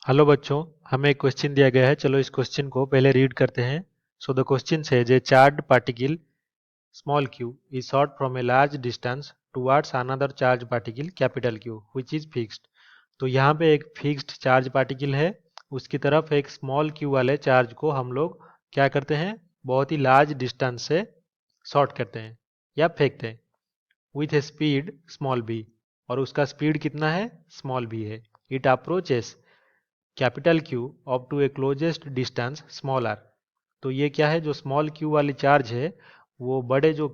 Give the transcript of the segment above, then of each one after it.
Hello बच्चों, हमें एक क्वेश्चन दिया गया है। चलो इस क्वेश्चन को पहले रीड करते हैं। So the question says a charged particle small q is shot from a large distance towards another charged particle capital Q which is fixed। तो यहाँ पे एक फिक्स्ड चार्ज पार्टिकल है, उसकी तरफ एक स्मॉल q वाले चार्ज को हम लोग क्या करते हैं, बहुत ही लार्ज डिस्टेंस से शॉर्ट करते हैं या फेंकते हैं with a speed small b। और उसका स्पीड कितना है, स्मॉल b है। It approaches capital Q up to a closest distance small r। तो ये क्या है, जो स्मॉल q वाली चार्ज है वो बड़े जो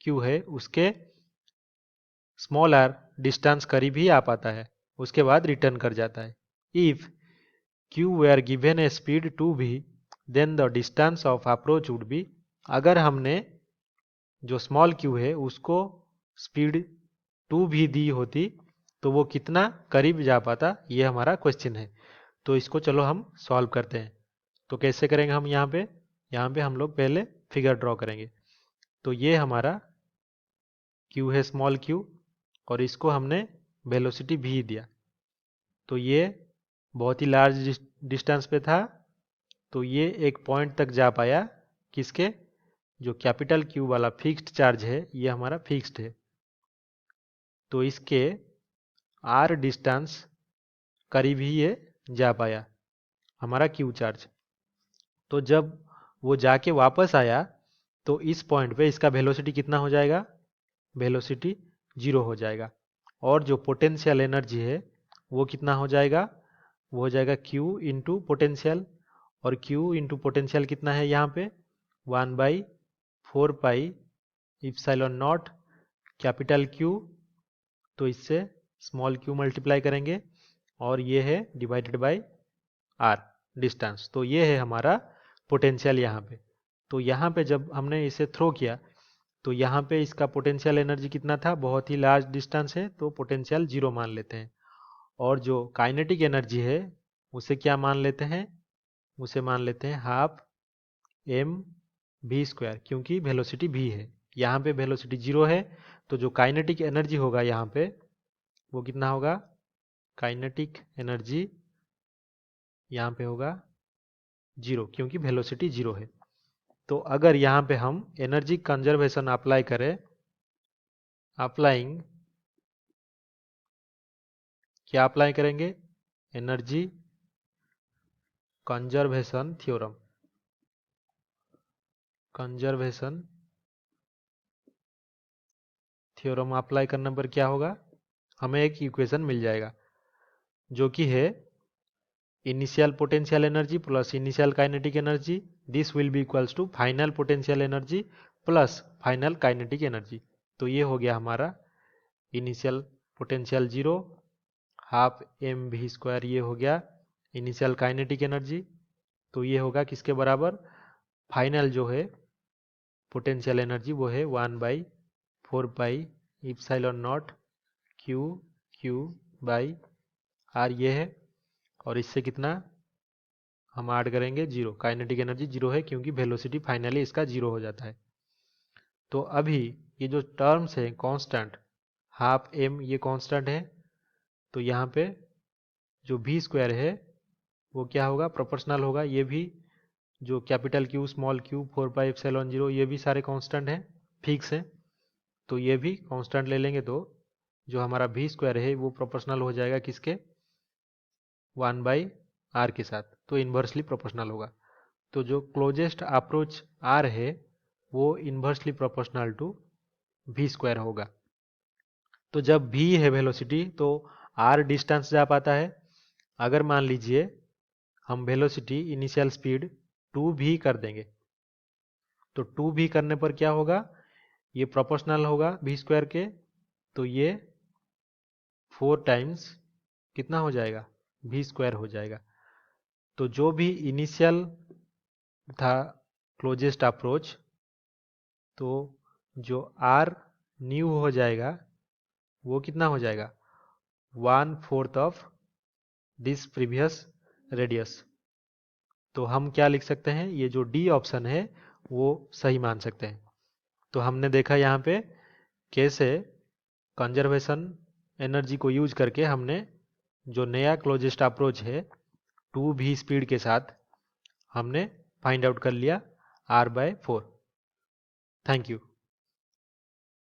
q है उसके स्मॉल r डिस्टेंस करीब ही आ पाता है, उसके बाद रिटर्न कर जाता है। If q were given a speed 2v then the distance of approach would be. अगर हमने जो स्मॉल q है उसको स्पीड 2v दी होती तो वो कितना करीब जा पाता, ये हमारा क्वेश्चन है। तो इसको चलो हम सॉल्व करते हैं। तो कैसे करेंगे हम, यहाँ पे हम लोग पहले फिगर ड्रॉ करेंगे। तो ये हमारा q है, स्मॉल q, और इसको हमने वेलोसिटी v दिया। तो ये बहुत ही लार्ज डिस्टेंस पे था, तो ये एक पॉइंट तक जा पाया। किसके, जो कैपिटल Q वाला फिक्स्ड चार्ज है ये हमारा फिक्स्ड है, तो इसके r डिस्टेंस करीब ही ये जा पाया हमारा Q चार्ज। तो जब वो जाके वापस आया तो इस पॉइंट पे इसका वेलोसिटी कितना हो जाएगा, वेलोसिटी 0 हो जाएगा। और जो पोटेंशियल एनर्जी है वो कितना हो जाएगा, वो हो जाएगा Q इंटू पोटेंशियल। और Q इंटू पोटेंशियल कितना है यहाँ पे, 1/4 pi epsilon not capital Q। तो इससे स्मॉल q मल्टीप्लाई करेंगे और ये है डिवाइडेड बाय r डिस्टेंस। तो ये है हमारा पोटेंशियल यहाँ पे। तो यहाँ पे जब हमने इसे थ्रो किया तो यहाँ पे इसका पोटेंशियल एनर्जी कितना था, बहुत ही लार्ज डिस्टेंस है तो पोटेंशियल 0 मान लेते हैं। और जो काइनेटिक एनर्जी है उसे क्या मान लेते हैं, उसे मान लेते हैं हाफ एम वी स्क्वायर, क्योंकि वेलोसिटी v है। यहाँ पे वेलोसिटी 0 है तो जो काइनेटिक एनर्जी होगा यहाँ पे वो कितना होगा, काइनेटिक एनर्जी यहाँ पे होगा 0, क्योंकि वेलोसिटी 0 है। तो अगर यहाँ पे हम एनर्जी कंजर्वेशन अप्लाई करें, अप्लाइंग, क्या अप्लाई करेंगे, energy conservation theorem. Conservation theorem apply करने पर क्या होगा, हमें एक इक्वेशन मिल जाएगा जो कि है initial potential energy plus initial kinetic energy, this will be equals to final potential energy plus final kinetic energy. तो ये हो गया हमारा initial potential 0, half M V square, ये हो गया इनिशियल काइनेटिक एनर्जी। तो ये होगा किसके बराबर, फाइनल जो है पोटेंशियल एनर्जी वो है 1/4 pi epsilon naught q q by r, ये है। और इससे कितना हम ऐड करेंगे, 0। काइनेटिक एनर्जी 0 है क्योंकि वेलोसिटी फाइनली इसका 0 हो जाता है। तो अभी ये जो टर्म्स है कांस्टेंट, हाफ एम ये कांस्टेंट है, तो यहाँ पे जो वी स्क्वायर है वो क्या होगा, प्रोपोर्शनल होगा। ये भी जो capital Q small q 4 pi epsilon 0 ये भी सारे कांस्टेंट हैं, फिक्स हैं। तो ये भी कांस्टेंट ले लेंगे तो जो हमारा वी स्क्वायर है वो प्रोपोर्शनल हो जाएगा किसके, 1/r के साथ, तो इन्वर्सली प्रोपोर्शनल होगा। तो जो क्लोजेस्ट अप्रोच r है वो inversely proportional to V square होगा। तो जब v है वेलोसिटी तो r डिस्टेंस जा पाता है। अगर मान लीजिए हम वेलोसिटी इनिशियल स्पीड 2v कर देंगे तो 2v करने पर क्या होगा, ये प्रोपोर्शनल होगा v स्क्वायर के, तो ये 4 टाइम्स कितना हो जाएगा, v स्क्वायर हो जाएगा। तो जो भी इनिशियल था क्लोजेस्ट अप्रोच, तो जो r न्यू हो जाएगा वो कितना हो जाएगा, 1/4 ऑफ दिस प्रीवियस रेडियस। तो हम क्या लिख सकते हैं, ये जो डी ऑप्शन है वो सही मान सकते हैं। तो हमने देखा यहाँ पे कैसे कंजर्वेशन एनर्जी को यूज करके हमने जो नया क्लोजेस्ट अप्रोच है 2v स्पीड के साथ हमने फाइंड आउट कर लिया r/4। Thank you.